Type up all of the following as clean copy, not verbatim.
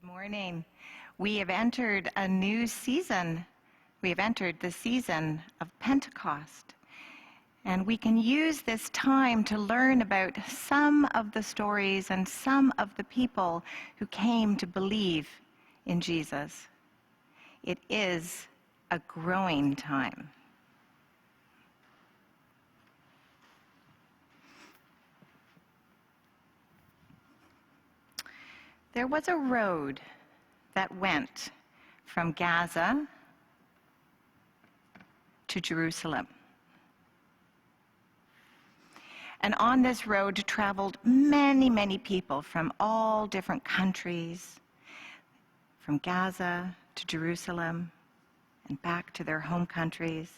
Good morning. We have entered a new season. We have entered the season of Pentecost. And we can use this time to learn about some of the stories and some of the people who came to believe in Jesus. It is a growing time. There was a road that went from Gaza to Jerusalem. And on this road traveled many, many people from all different countries, from Gaza to Jerusalem and back to their home countries.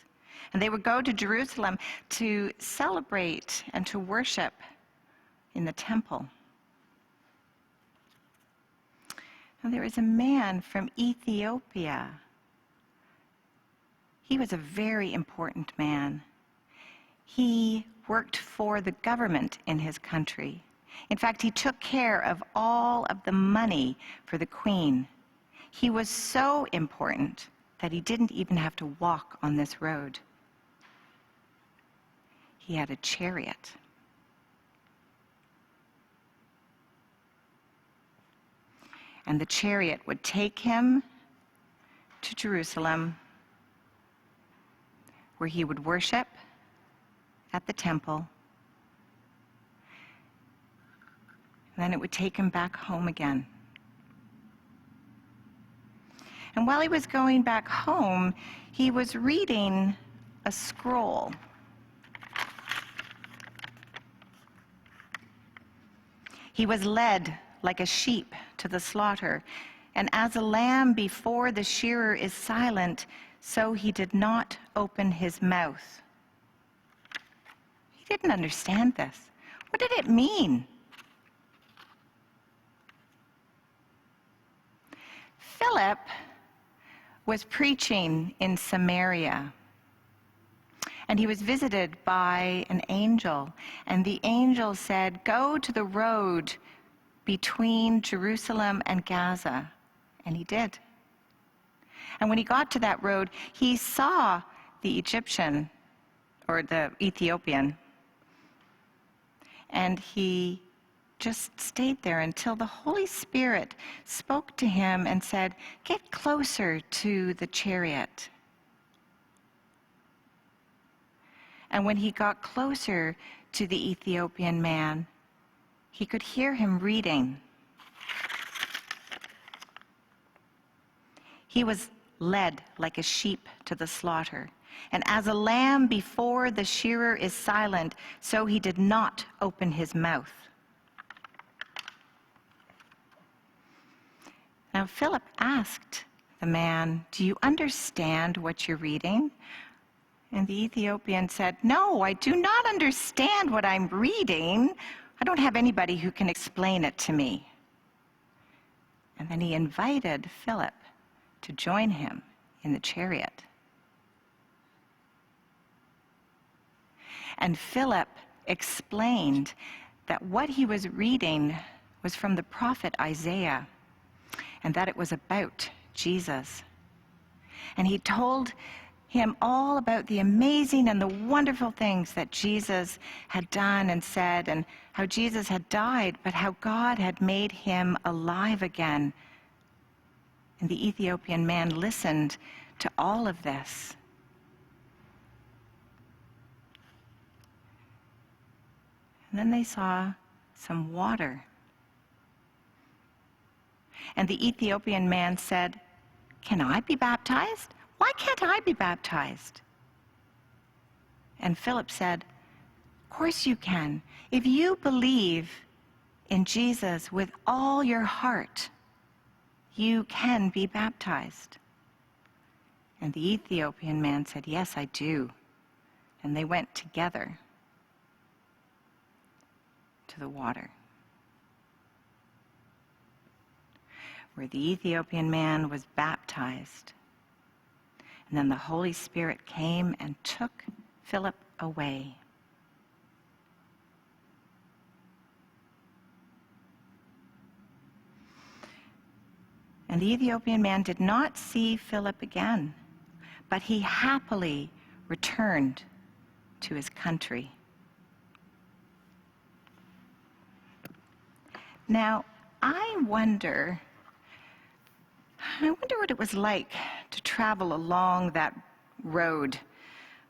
And they would go to Jerusalem to celebrate and to worship in the temple. And there was a man from Ethiopia. He was a very important man. He worked for the government in his country. In fact, he took care of all of the money for the queen. He was so important that he didn't even have to walk on this road. He had a chariot. And the chariot would take him to Jerusalem, where he would worship at the temple. And then it would take him back home again. And while he was going back home, he was reading a scroll. He was led like a sheep to the slaughter, and as a lamb before the shearer is silent, so he did not open his mouth. He didn't understand this. What did it mean? Philip was preaching in Samaria, and he was visited by an angel, and the angel said, "Go to the road between Jerusalem and Gaza." And he did. And when he got to that road, he saw the Egyptian, or the Ethiopian, and he just stayed there until the Holy Spirit spoke to him and said, "Get closer to the chariot." And when he got closer to the Ethiopian man, he could hear him reading. He was led like a sheep to the slaughter, and as a lamb before the shearer is silent, so he did not open his mouth. Now Philip asked the man, "Do you understand what you're reading?" And the Ethiopian said, "No, I do not understand what I'm reading. I don't have anybody who can explain it to me." And then he invited Philip to join him in the chariot. And Philip explained that what he was reading was from the prophet Isaiah, and that it was about Jesus. And he told him all about the amazing and the wonderful things that Jesus had done and said, and how Jesus had died, but how God had made him alive again. And the Ethiopian man listened to all of this. And then they saw some water. And the Ethiopian man said, "Can I be baptized? Why can't I be baptized?" And Philip said, "Of course you can. If you believe in Jesus with all your heart, you can be baptized." And the Ethiopian man said, "Yes, I do." And they went together to the water, where the Ethiopian man was baptized. And then the Holy Spirit came and took Philip away. And the Ethiopian man did not see Philip again, but he happily returned to his country. Now, I wonder what it was like to travel along that road. I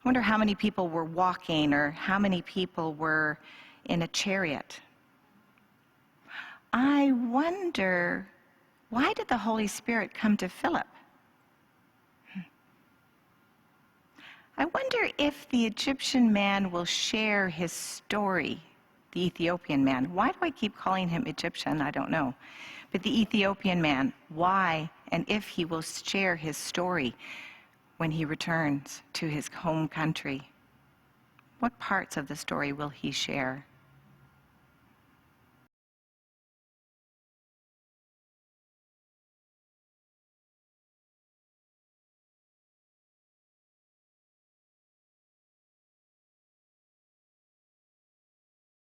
wonder how many people were walking or how many people were in a chariot. I wonder, why did the Holy Spirit come to Philip? I wonder if the Egyptian man will share his story, the Ethiopian man. Why do I keep calling him Egyptian? I don't know. But the Ethiopian man, why and if he will share his story when he returns to his home country. What parts of the story will he share?